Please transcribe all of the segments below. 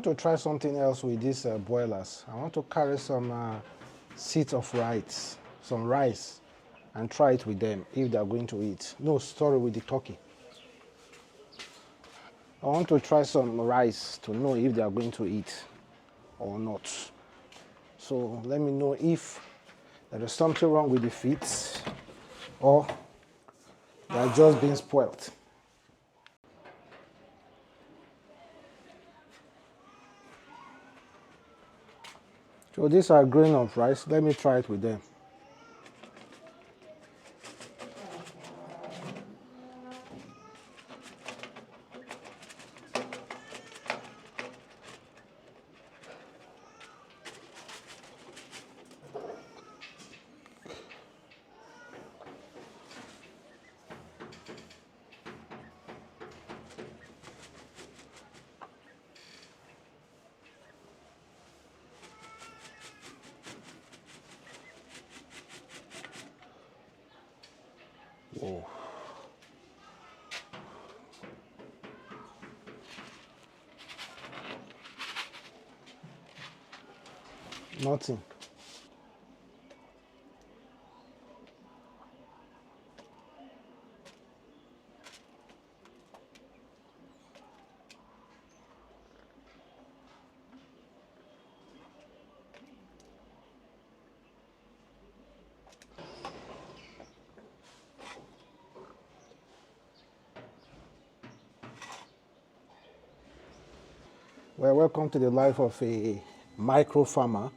To try something else with these boilers. I want to carry some seeds of rice, some rice, and try it with them if they are going to eat. No, sorry, with the turkey. I want to try some rice to know if they are going to eat or not. So let me know if there is something wrong with the feet or they are just being spoiled. So these are grain of rice. Let me try it with them. Whoa. Nothing. Well, welcome to the life of a micro farmer.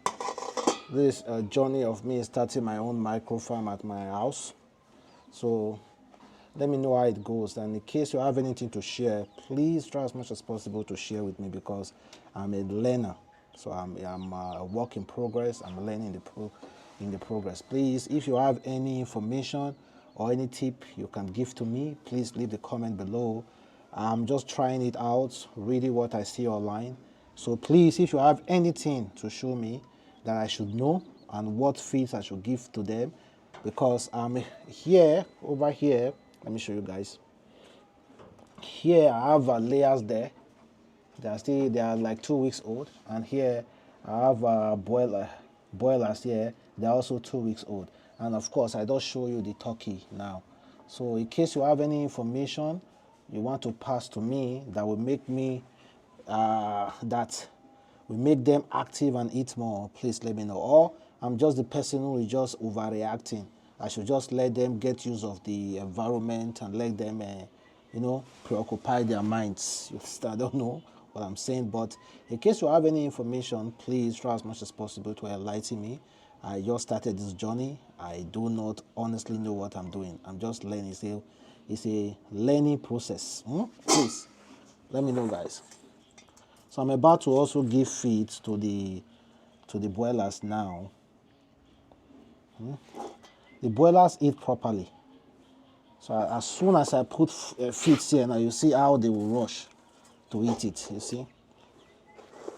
This journey of me starting my own micro farm at my house. So let me know how it goes. And in case you have anything to share, please try as much as possible to share with me because I'm a learner. So I'm a work in progress. I'm learning in the progress. Please, if you have any information or any tip you can give to me, please leave the comment below. I'm just trying it out, reading what I see online. So please, if you have anything to show me that I should know and what feeds I should give to them, because I'm here, over here, let me show you guys. Here I have layers there. They are like 2 weeks old, and here I have boilers here. They're also 2 weeks old, and of course I just show you the turkey now. So in case you have any information you want to pass to me that will make me that will make them active and eat more, please let me know. Or I'm just the person who is just overreacting. I should just let them get use of the environment and let them, preoccupy their minds. I don't know what I'm saying, but in case you have any information, please try as much as possible to enlighten me. I just started this journey. I do not honestly know what I'm doing. I'm just learning. It's a learning process. Please, let me know, guys. So I'm about to also give feed to the boilers now. The boilers eat properly. So as soon as I put feed here now, you see how they will rush to eat it. You see,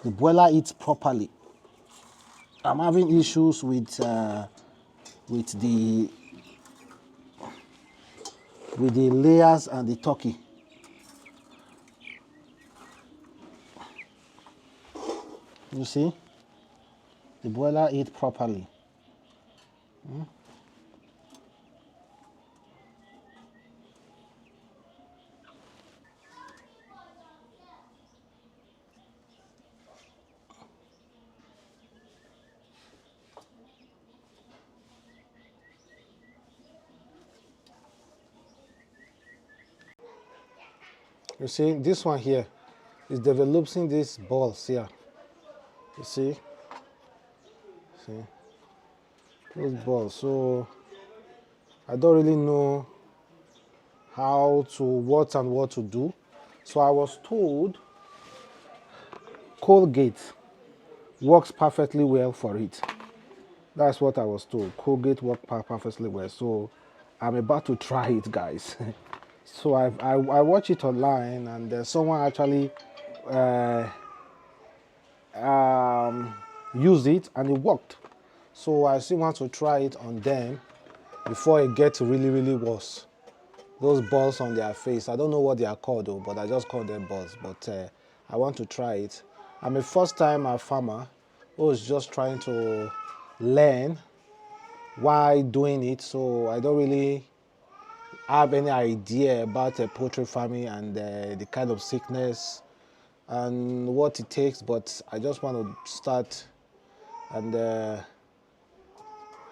the boiler eats properly. I'm having issues with the layers and the turkey. You see, the boiler eats properly. You see, this one here is developing these balls here. You see, those balls. So I don't really know what to do. So I was told Colgate works perfectly well for it. That's what I was told. Colgate works perfectly well. So I'm about to try it, guys. So I watch it online, and someone actually used it and it worked. So I still want to try it on them before it gets really, really worse. Those balls on their face, I don't know what they are called though, but I just call them balls. But I want to try it I'm a first-time farmer who's just trying to learn why doing it. So I don't really have any idea about poultry farming and the kind of sickness and what it takes. But I just want to start and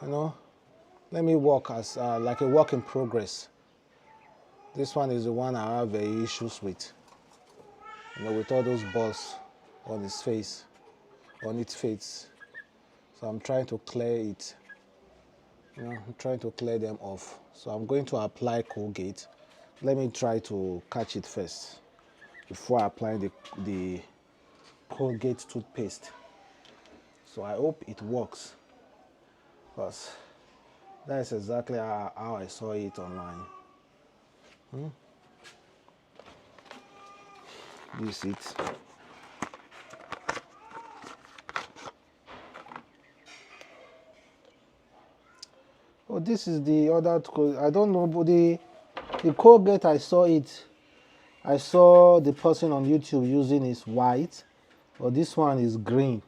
you know, let me work as like a work in progress. This one is the one I have issues with, with all those balls on his face, on its face. So I'm trying to clear it. I'm trying to clear them off. So I'm going to apply Colgate. Let me try to catch it first before applying the Colgate toothpaste. So I hope it works, because that's exactly how I saw it online. Use it. Oh, this is the other. I don't know, but the Colgate I saw it. I saw the person on YouTube using is white, but this one is green.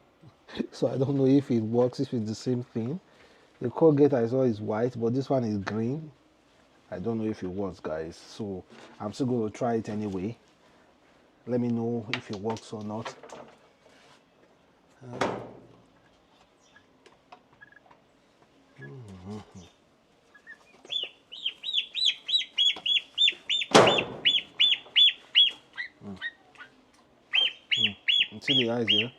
So I don't know if it works, if it's the same thing. The Colgate I saw is white, but this one is green. I don't know if it works, guys. So I'm still going to try it anyway. Let me know if it works or not. See the eyes here?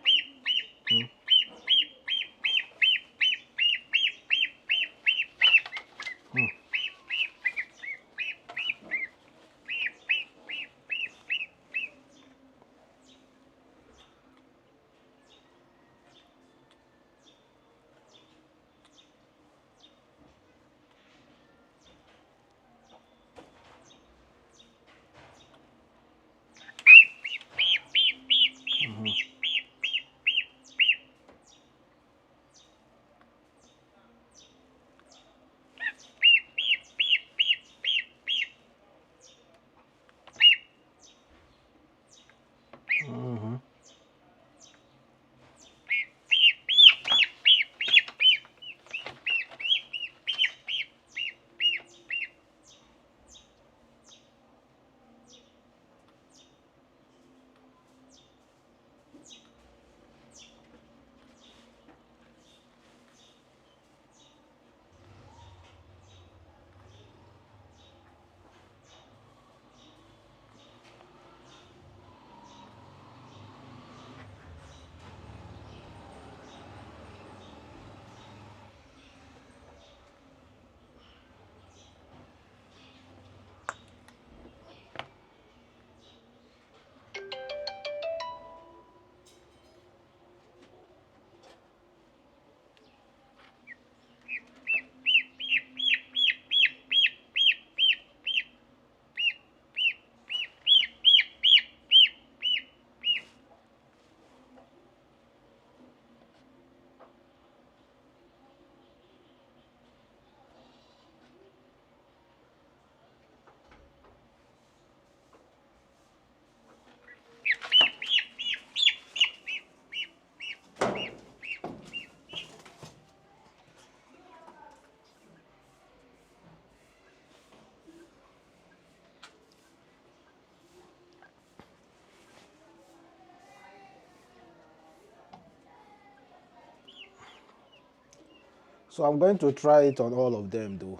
So I'm going to try it on all of them though,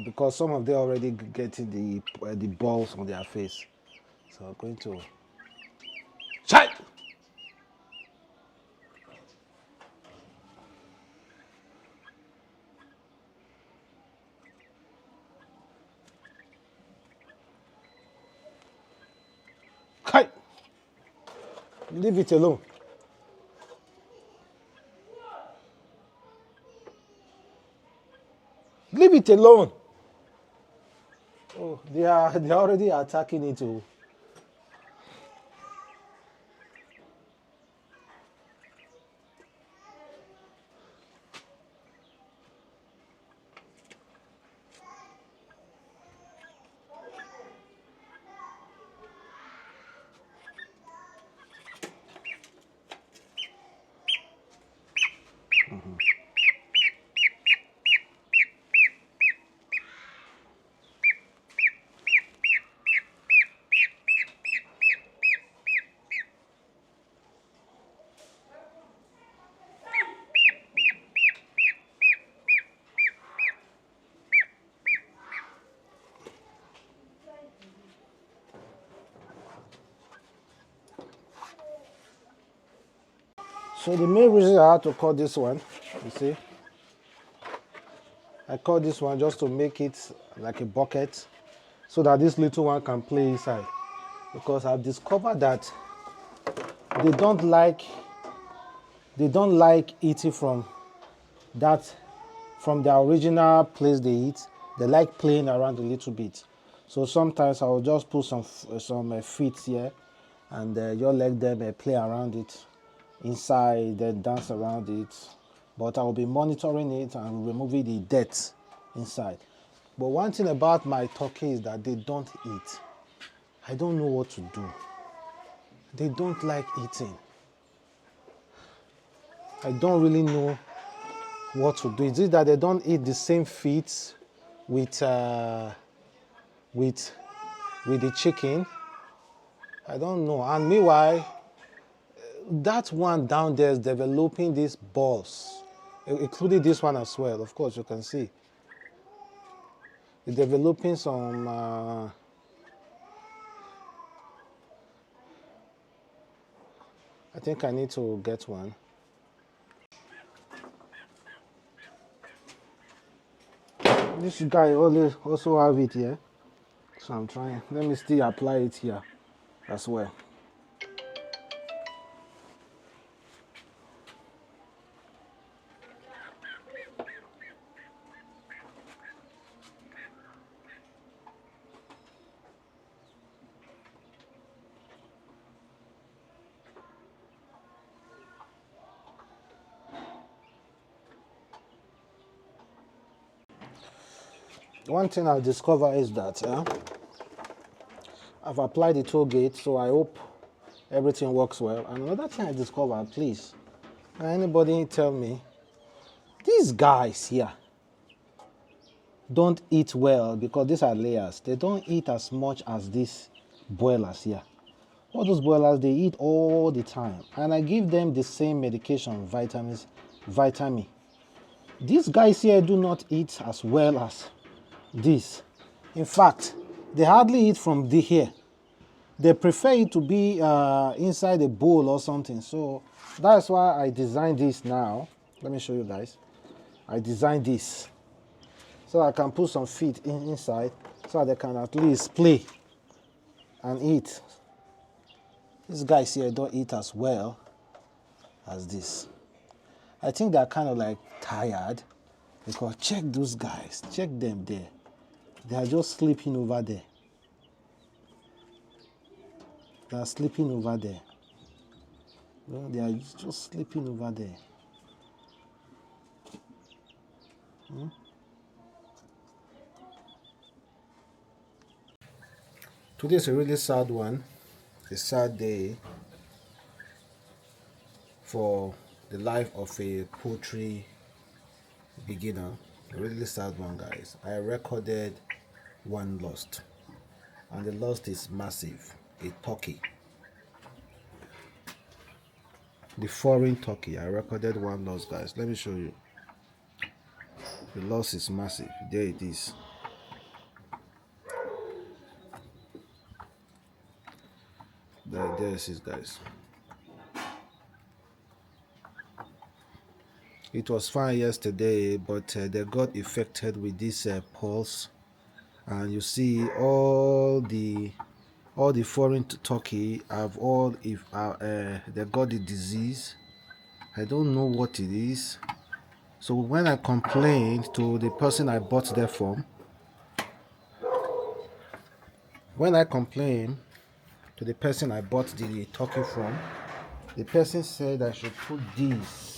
because some of them already getting the balls on their face. So I'm going to shine. Kai, leave it alone. Leave it alone. Oh, they're already attacking it. Oh. So the main reason I had to cut this one, you see, I cut this one just to make it like a bucket so that this little one can play inside. Because I've discovered that they don't like eating from their original place they eat. They like playing around a little bit. So sometimes I'll just put some feet here and just let them play around it inside, then dance around it. But I'll be monitoring it and removing the dirt inside. But one thing about my turkey is that they don't eat. I don't know what to do. They don't like eating. I don't really know what to do. Is it that they don't eat the same feet with the chicken? I don't know. And meanwhile, that one down there is developing these balls, including this one as well. Of course, you can see it's developing some. I think I need to get one. This guy also have it here, so I'm trying. Let me still apply it here as well. One thing I've discovered is that I've applied the toll gate, so I hope everything works well. And another thing I discovered, please, anybody tell me, these guys here don't eat well because these are layers. They don't eat as much as these broilers here. All those broilers, they eat all the time. And I give them the same medication, vitamin. These guys here do not eat as well as this. In fact, they hardly eat from here. They prefer it to be inside a bowl or something. So that's why I designed this now. Let me show you guys. I designed this so I can put some feet inside so they can at least play and eat. These guys here don't eat as well as this. I think they're kind of like tired because check those guys. Check them there. They are just sleeping over there. They are sleeping over there. Well, they are just sleeping over there. Today is a really sad one. A sad day for the life of a poultry beginner. A really sad one, guys. I recorded one lost, and the lost is massive. A turkey, the foreign turkey. I recorded one lost, guys. Let me show you. The loss is massive. There it is. There it is, guys. It was fine yesterday, but they got affected with this pulse, and you see all the foreign turkey have they got the disease. I don't know what it is. So when I complained to the person I bought there from, the person I bought the turkey from, the person said I should put this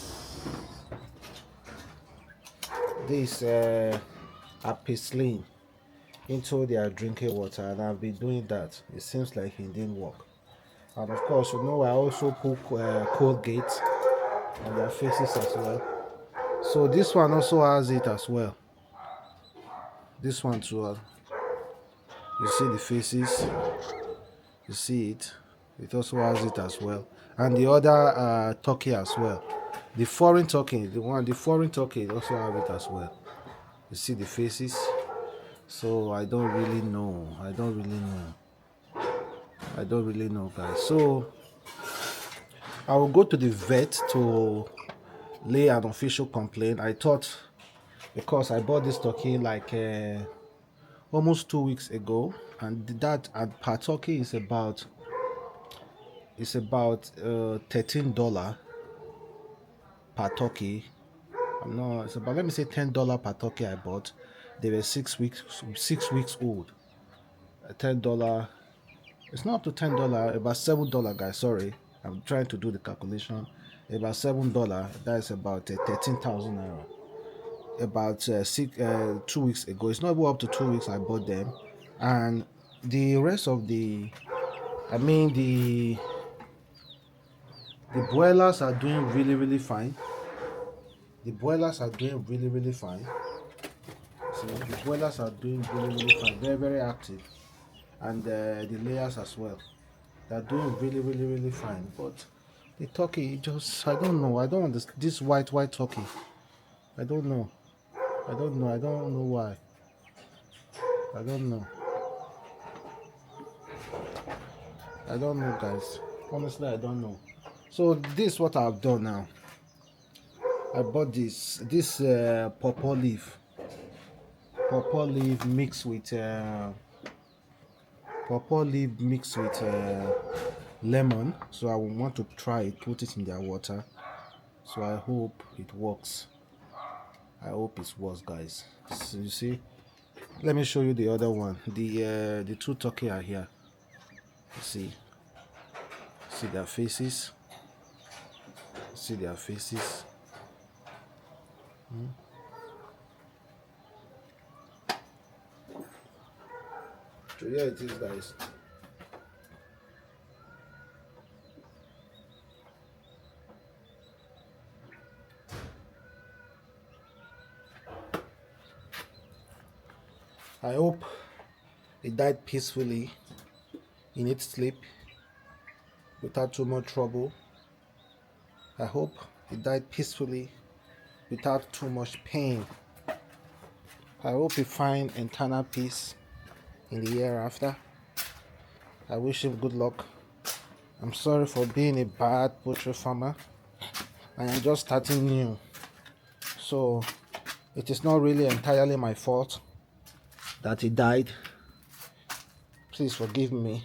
ampicillin into their drinking water, and I've been doing that. It seems like it didn't work. And of course, I also put Colgate on their faces as well. So this one also has it as well. This one too. You see the faces. You see it. It also has it as well. And the other turkey as well. The foreign turkey, the foreign turkey also have it as well. You see the faces. So I don't really know. I don't really know, guys. So I will go to the vet to lay an official complaint. I thought because I bought this turkey like almost 2 weeks ago, and that and per turkey is about $13 per turkey. I'm not. It's about, let me say, $10 per turkey I bought. They were 6 weeks old. $10. It's not up to $10. About $7, guys. Sorry, I'm trying to do the calculation. About $7. That is about 13,000 naira. About 2 weeks ago. It's not even up to 2 weeks I bought them, and the rest of I mean the broilers are doing really really fine. The broilers are doing really really fine. So the broilers are doing really really fine. Very very active, and the layers as well. They're doing really really really fine. But the turkey, just, I don't know. I don't understand this white turkey. I don't know. I don't know. I don't know why. I don't know. I don't know, guys. Honestly, I don't know. So this is what I've done now. I bought this pawpaw leaf mixed with lemon. So I will want to try it, put it in their water. So I hope it works. I hope it works, guys. So you see, let me show you the other one. The two turkey are here. See their faces. See their faces. So here it is, guys. I hope it died peacefully in its sleep without too much trouble. I hope it died peacefully without too much pain. I hope he find internal peace in the hereafter. I wish him good luck. I'm sorry for being a bad poultry farmer. I am just starting new, so it is not really entirely my fault that he died. Please forgive me.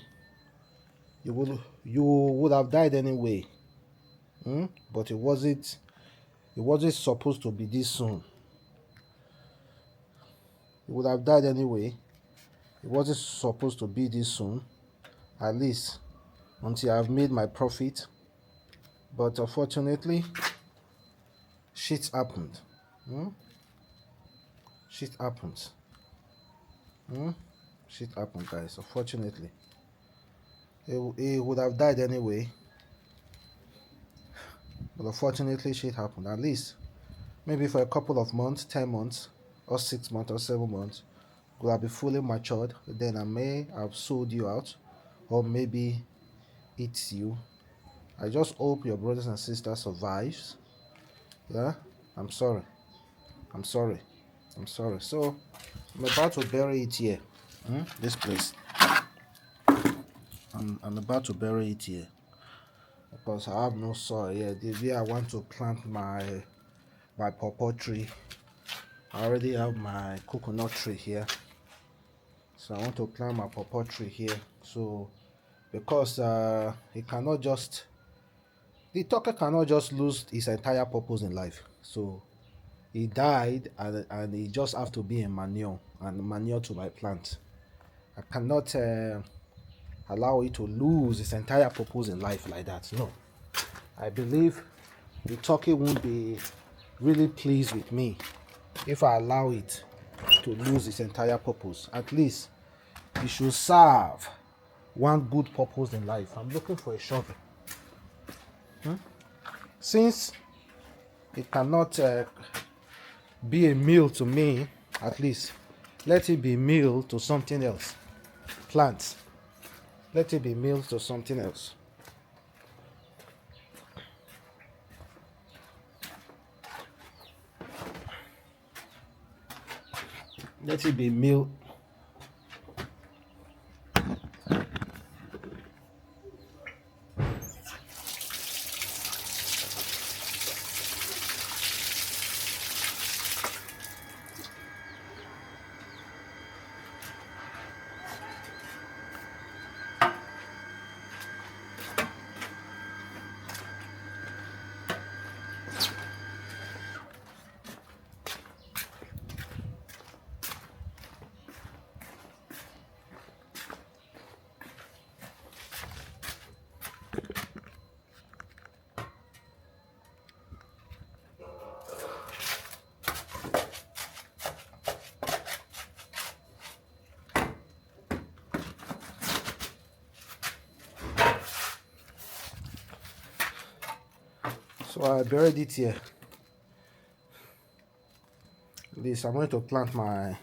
You would have died anyway, but it wasn't supposed to be this soon. You would have died anyway. It wasn't supposed to be this soon, at least until I've made my profit. But unfortunately, shit happened. Shit happens. Shit happened, guys. Unfortunately, he would have died anyway. But unfortunately, shit happened. At least, maybe for a couple of months, 10 months, or 6 months, or 7 months, could have been fully matured. Then I may have sold you out, or maybe eat you. I just hope your brothers and sisters survives. Yeah, I'm sorry. I'm sorry. I'm sorry. So I'm about to bury it here. This place. I'm about to bury it here because I have no soil here. The way I want to plant my pawpaw tree, I already have my coconut tree here. So I want to plant my pawpaw tree here. So because it cannot just, the turkey cannot just lose its entire purpose in life. So he died, and he just have to be a manure to my plant. I cannot allow it to lose its entire purpose in life like that. No, I believe the turkey won't be really pleased with me if I allow it to lose its entire purpose. At least it should serve one good purpose in life. I'm looking for a shovel. Since it cannot be a meal to me, at least let it be meal to something else. Plants. Let it be meal to something else. Let it be meal. So I buried it here. This I'm going to plant my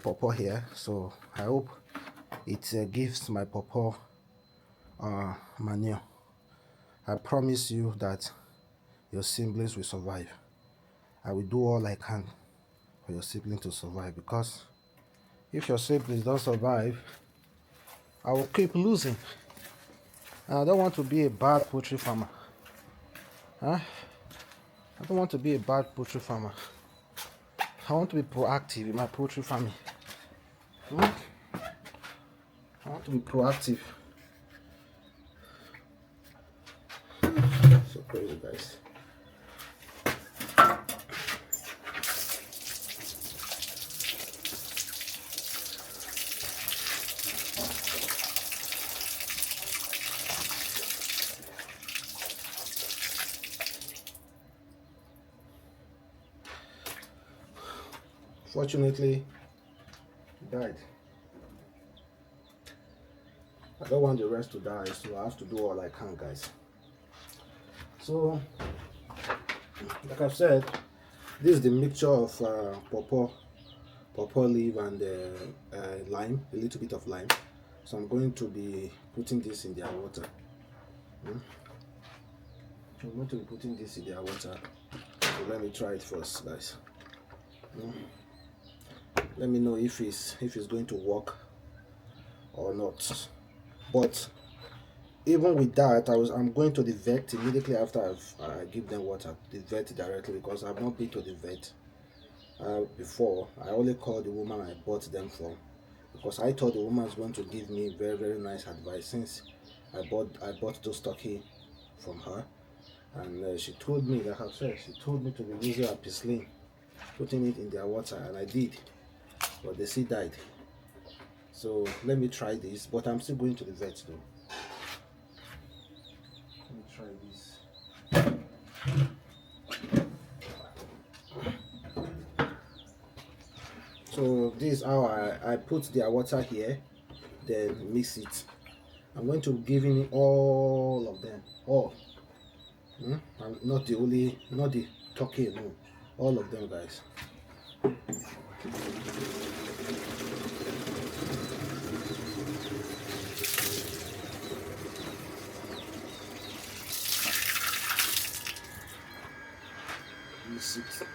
pawpaw here, so I hope it gives my pawpaw manure. I promise you that your siblings will survive. I will do all I can for your siblings to survive, because if your siblings don't survive, I will keep losing. And I don't want to be a bad poultry farmer. I don't want to be a bad poultry farmer. I want to be proactive in my poultry farming. I want to be proactive. So crazy, guys. Fortunately, he died. I don't want the rest to die, so I have to do all I can, guys. So, like I've said, this is the mixture of pawpaw leaf and lime, a little bit of lime. So I'm going to be putting this in their water. I'm going to be putting this in their water. So let me try it first, guys. Let me know if it's going to work or not. But even with that, I'm going to the vet immediately after I give them water. The vet directly, because I've not been to the vet before. I only called the woman I bought them from, because I thought the woman was going to give me very, very nice advice, since I bought those turkey from her, and she told me, like I said, she told me to be using ampicillin, putting it in their water, and I did, but they still died. So let me try this, but I'm still going to the vet though. Let me try this. So this is how I put their water here, then mix it. I'm going to give in all of them, all. Not the turkey, no, all of them, guys. Mix it.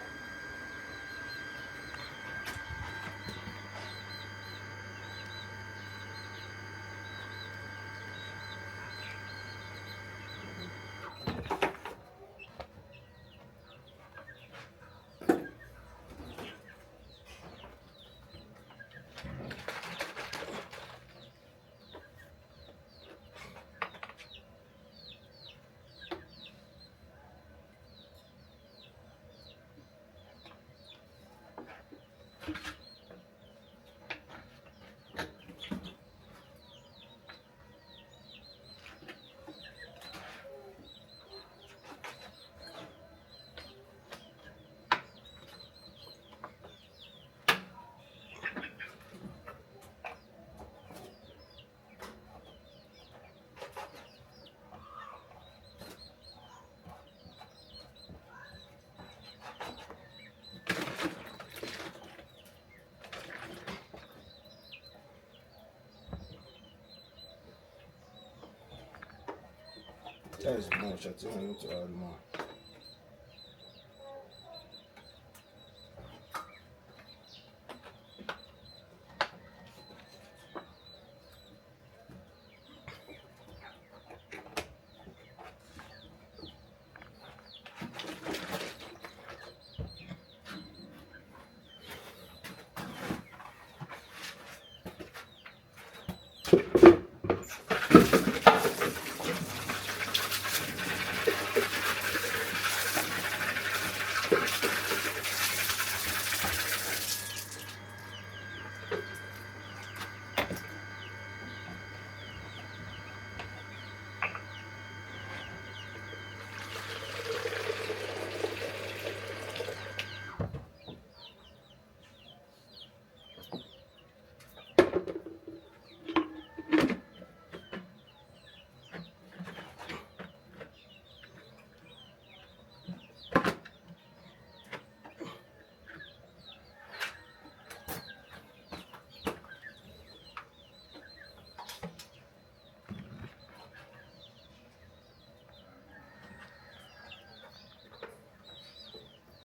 That is much. I think I need to add more.